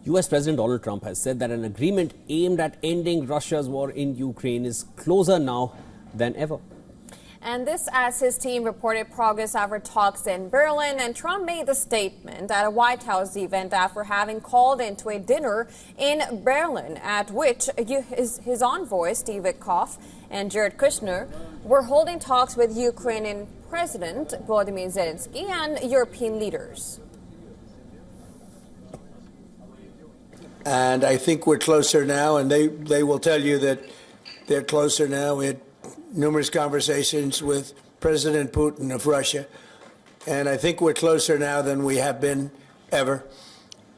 US President Donald Trump has said that an agreement aimed at ending Russia's war in Ukraine is closer now than ever. And this as his team reported progress after talks in Berlin. And Trump made the statement at a White House event after having called into a dinner in Berlin at which his envoys, Steve Witkoff and Jared Kushner, were holding talks with Ukrainian President Volodymyr Zelenskiy and European leaders. And I think we're closer now, and they will tell you that they're closer now. We had numerous conversations with President Putin of Russia, and I think we're closer now than we have been ever.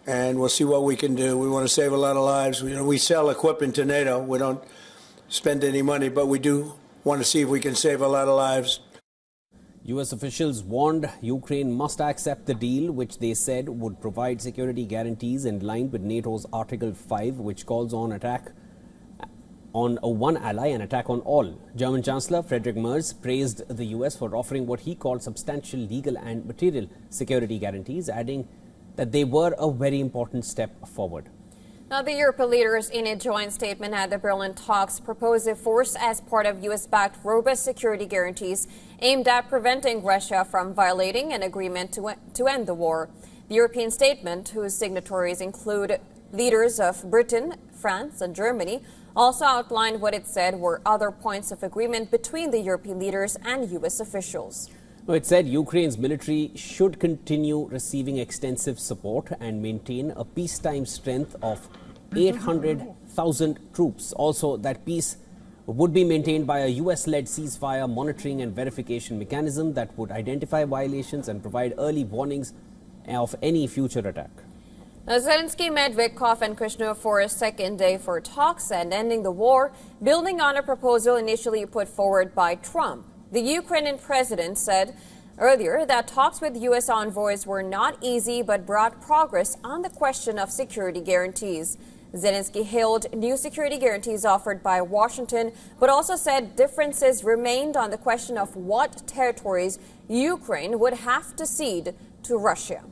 And we'll see what we can do. We want to save a lot of lives. We sell equipment to NATO. We don't spend any money, but we do want to see if we can save a lot of lives. US officials warned Ukraine must accept the deal, which they said would provide security guarantees in line with NATO's Article 5, which calls on attack on one ally and attack on all. German Chancellor Friedrich Merz praised the US for offering what he called substantial legal and material security guarantees, adding that they were a very important step forward. Now, the European leaders in a joint statement at the Berlin talks proposed a force as part of US-backed robust security guarantees aimed at preventing Russia from violating an agreement to end the war. The European statement, whose signatories include leaders of Britain, France and Germany, also outlined what it said were other points of agreement between the European leaders and US officials. It said Ukraine's military should continue receiving extensive support and maintain a peacetime strength of 800,000 troops. Also, that peace would be maintained by a US-led ceasefire monitoring and verification mechanism that would identify violations and provide early warnings of any future attack. Now, Zelensky met Witkoff and Kushner for a second day for talks and ending the war, building on a proposal initially put forward by Trump. The Ukrainian president said earlier that talks with U.S. envoys were not easy but brought progress on the question of security guarantees. Zelensky hailed new security guarantees offered by Washington, but also said differences remained on the question of what territories Ukraine would have to cede to Russia.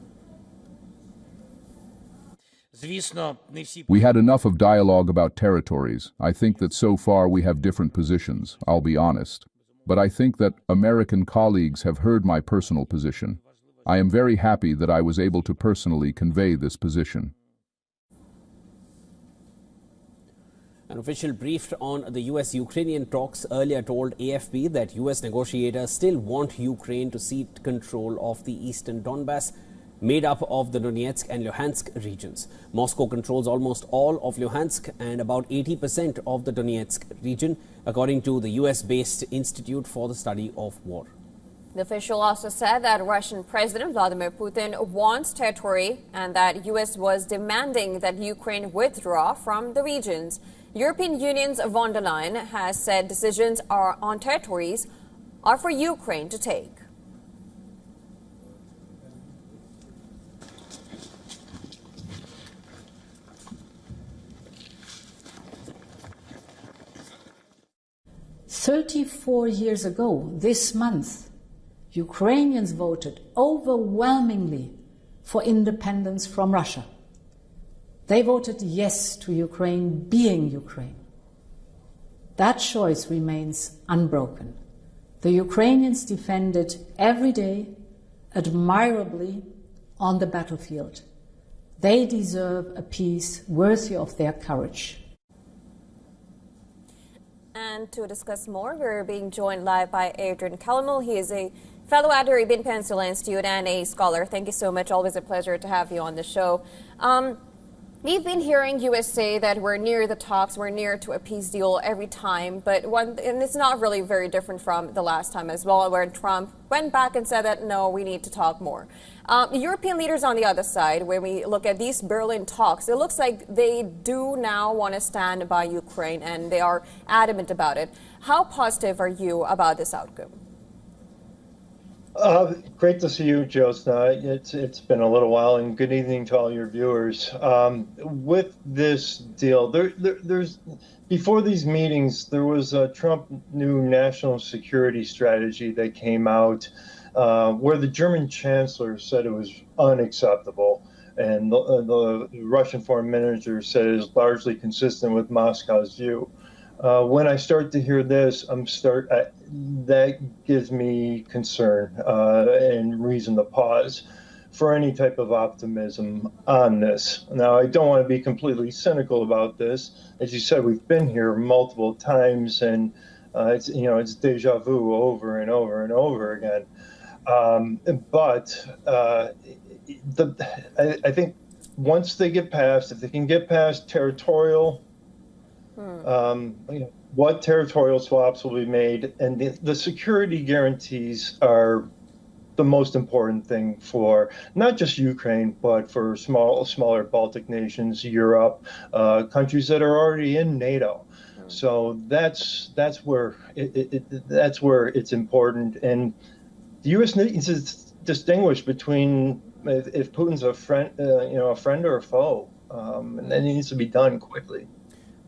We had enough of dialogue about territories. I think that so far we have different positions, I'll be honest. But I think that American colleagues have heard my personal position. I am very happy that I was able to personally convey this position. An official briefed on the US-Ukrainian talks earlier told AFP that US negotiators still want Ukraine to cede control of the eastern Donbass, made up of the Donetsk and Luhansk regions. Moscow controls almost all of Luhansk and about 80% of the Donetsk region, according to the US-based Institute for the Study of War. The official also said that Russian President Vladimir Putin wants territory and that US was demanding that Ukraine withdraw from the regions. European Union's von der Leyen has said decisions on territories are for Ukraine to take. "34 years ago, this month, Ukrainians voted overwhelmingly for independence from Russia. They voted yes to Ukraine being Ukraine. That choice remains unbroken. The Ukrainians defended every day, admirably, on the battlefield. They deserve a peace worthy of their courage." And to discuss more, we're being joined live by Adrian Calamil. He is a fellow at the Arabian Peninsula Institute and a scholar. Thank you so much. Always a pleasure to have you on the show. We've been hearing US say that we're near the talks, we're near to a peace deal every time, and it's not really very different from the last time as well, where Trump went back and said that, no, we need to talk more. European leaders on the other side, when we look at these Berlin talks, it looks like they do now want to stand by Ukraine, and they are adamant about it. How positive are you about this outcome? Great to see you, Josna. It's been a little while, and good evening to all your viewers. With this deal, there's before these meetings, there was a Trump new national security strategy that came out where the German chancellor said it was unacceptable and the Russian foreign minister said it is largely consistent with Moscow's view. When I start to hear this, that gives me concern and reason to pause for any type of optimism on this. Now, I don't want to be completely cynical about this. As you said, we've been here multiple times, and it's deja vu over and over and over again. I think once they get past, if they can get past territorial, what territorial swaps will be made, and the security guarantees are the most important thing for not just Ukraine, but for smaller Baltic nations, Europe, countries that are already in NATO. So that's where it's important, and the U.S. needs to distinguish between if Putin's a friend, a friend or a foe, and that needs to be done quickly.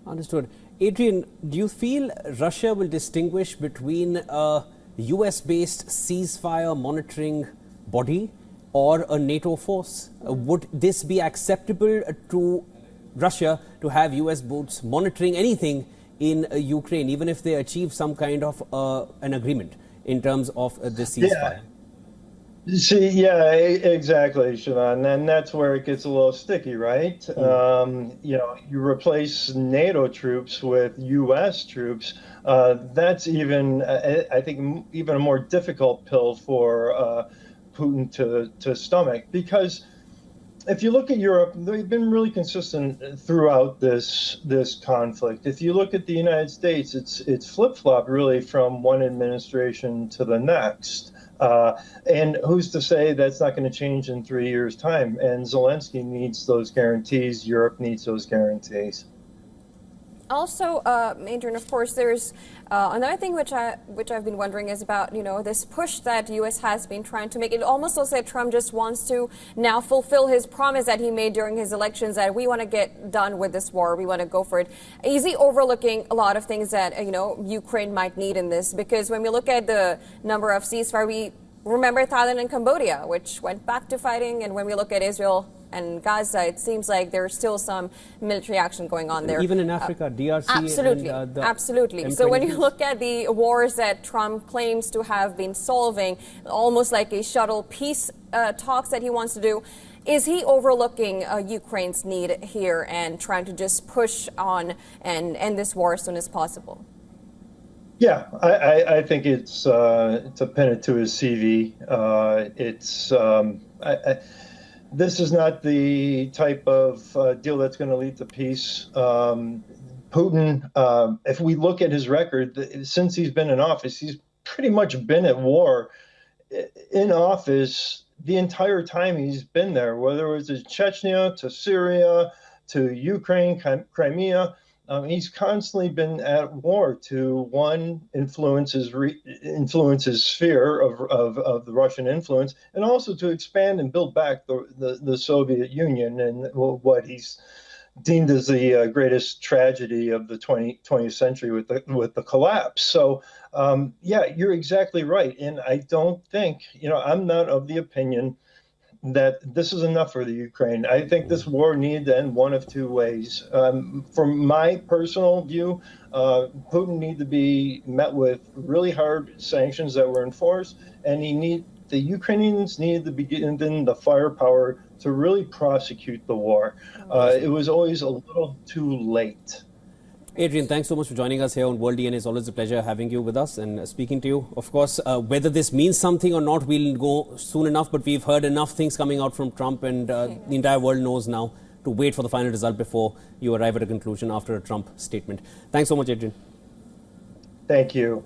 Understood. Adrian, do you feel Russia will distinguish between a US-based ceasefire monitoring body or a NATO force? Would this be acceptable to Russia to have US boats monitoring anything in Ukraine, even if they achieve some kind of an agreement in terms of the ceasefire? See, yeah, exactly, Siobhan, and that's where it gets a little sticky, right? You replace NATO troops with U.S. troops. That's I think, even a more difficult pill for Putin to stomach, because if you look at Europe, they've been really consistent throughout this conflict. If you look at the United States, it's flip-flopped really from one administration to the next. And who's to say that's not going to change in 3 years' time? And Zelensky needs those guarantees. Europe needs those guarantees. Also, Adrian, of course, there's another thing which I've been wondering is about, this push that the U.S. has been trying to make. It almost looks like Trump just wants to now fulfill his promise that he made during his elections that we want to get done with this war. We want to go for it. Is he overlooking a lot of things that, Ukraine might need in this? Because when we look at the number of ceasefire, we remember Thailand and Cambodia, which went back to fighting. And when we look at Israel and Gaza, it seems like there's still some military action going on there. Even in Africa, DRC. Absolutely, and, absolutely. So when you look at the wars that Trump claims to have been solving, almost like a shuttle peace talks that he wants to do, is he overlooking Ukraine's need here and trying to just push on and end this war as soon as possible? Yeah, I think it's to pin it to his CV. This is not the type of deal that's going to lead to peace. Putin, if we look at his record, since he's been in office, he's pretty much been at war in office the entire time he's been there, whether it was in Chechnya, to Syria, to Ukraine, Crimea. He's constantly been at war to, one, influence his sphere of the Russian influence, and also to expand and build back the Soviet Union and what he's deemed as the greatest tragedy of the 20th century with the collapse. So, yeah, you're exactly right. And I don't think, I'm not of the opinion that this is enough for the Ukraine. I think this war needed to end one of two ways. From my personal view, Putin needed to be met with really hard sanctions that were enforced, and the Ukrainians needed to be given the firepower to really prosecute the war. It was always a little too late. Adrian, thanks so much for joining us here on World DNA. It's always a pleasure having you with us and speaking to you. Of course, whether this means something or not, we'll go soon enough, but we've heard enough things coming out from Trump, and the entire world knows now to wait for the final result before you arrive at a conclusion after a Trump statement. Thanks so much, Adrian. Thank you.